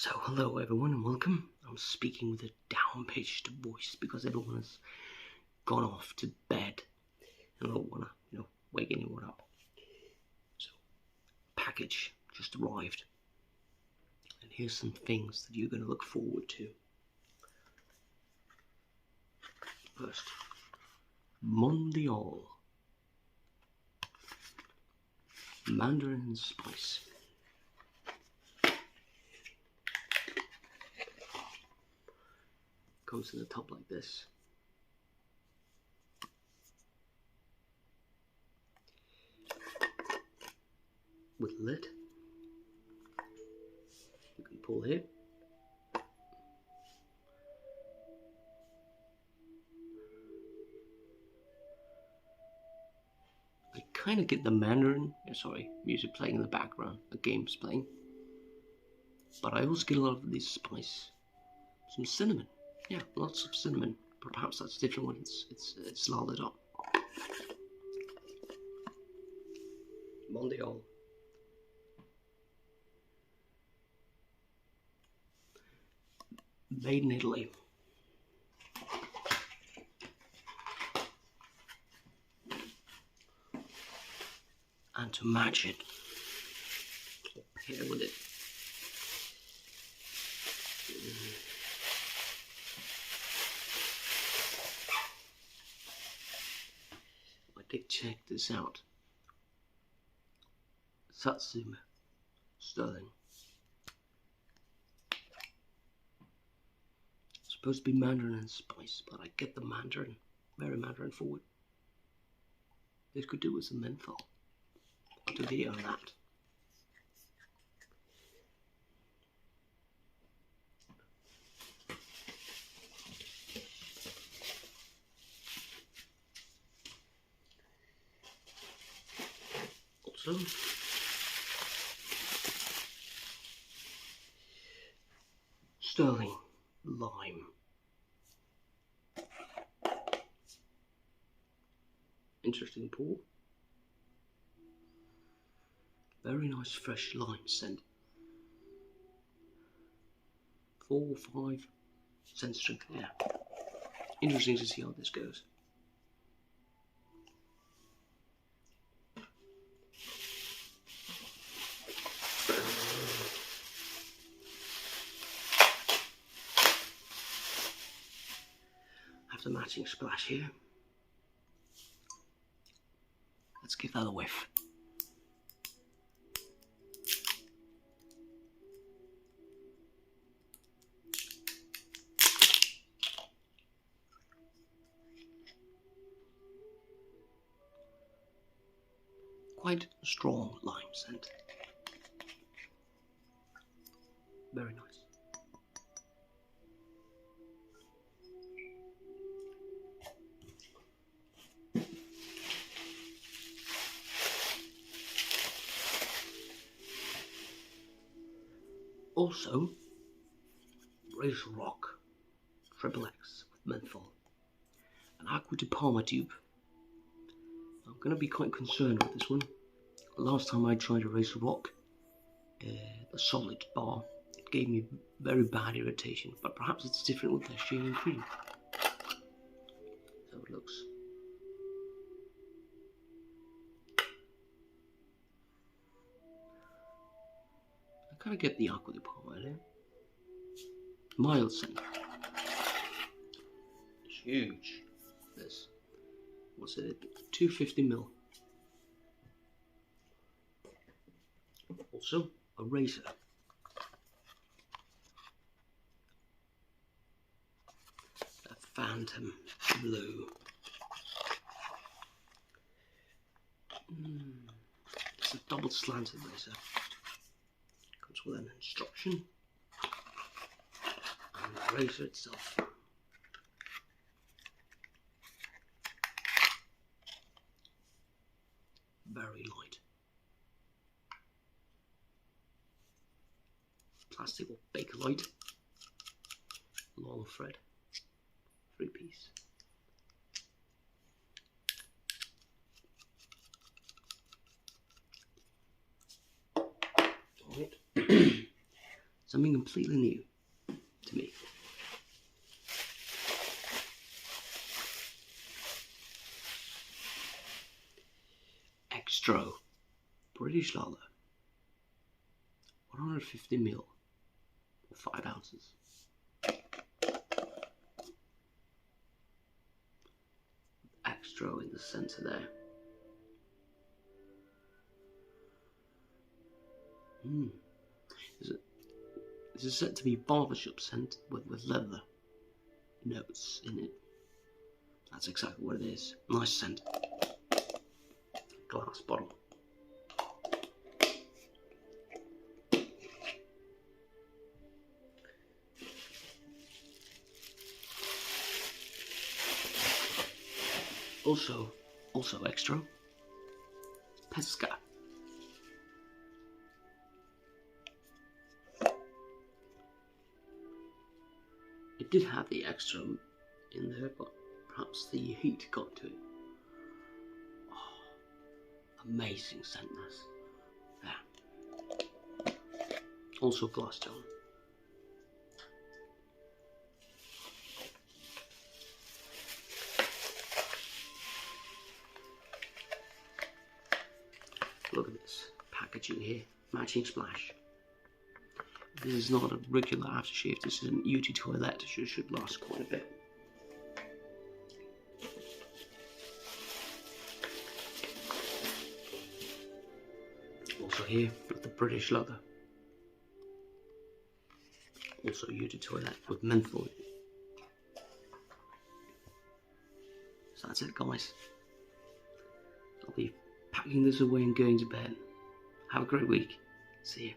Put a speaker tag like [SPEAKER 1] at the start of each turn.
[SPEAKER 1] So hello everyone and welcome. I'm speaking with a down-pitched voice because everyone has gone off to bed and I don't want to, wake anyone up. So, package just arrived. And here's some things that you're going to look forward to. First, mondial. Mandarin and spice. Comes in the top like this. With lid. You can pull here. I kind of get the mandarin, music playing in the background, the game's playing. But I also get a lot of this spice. Some cinnamon. Yeah, lots of cinnamon. Perhaps that's different when it's larded up. Mondial. Made in Italy. And to match it, or pair with it, I did check this out. Satsuma, Stirling. Supposed to be mandarin and spice, but I get the mandarin, very mandarin forward. This could do with some menthol. I'll do a video on that. Also, Stirling lime. Interesting pour. Very nice fresh lime scent. 4 or 5 cents drink, yeah. Interesting to see how this goes. Have the matching splash here. Let's give that a whiff. Quite strong lime scent. Very nice. Also, Razor Rock, Triple X with menthol, an Aqua de Palma tube. I'm going to be quite concerned with this one. Last time I tried a Razor Rock, the solid bar, it gave me very bad irritation, but perhaps it's different with the shaving cream. So it looks. I kind of get the Aqua de Palma there. Mild scent. It's huge. This. What's it? 250ml. Also, a razor. A Phantom Blue. It's a double slanted razor. Comes with an instruction. And the razor itself. Very light. Plastic or Bakelite. Long thread. 3-piece. Alright. Something completely new to me. Extro British leather, 150 ml, or 5 ounces. Extro in the centre there. This is said to be barbershop scent with leather notes in it. That's exactly what it is. Nice scent. Glass bottle. Also extra. Pesca. It did have the extra in there, but perhaps the heat got to it. Oh, amazing scent this. Yeah. Also glass jar. Look at this packaging here, matching splash. This is not a regular aftershave, this is an UT toilet, which should last quite a bit. Also here, with the British leather. Also UT toilet with menthol in it. So that's it, guys. I'll be packing this away and going to bed. Have a great week. See you.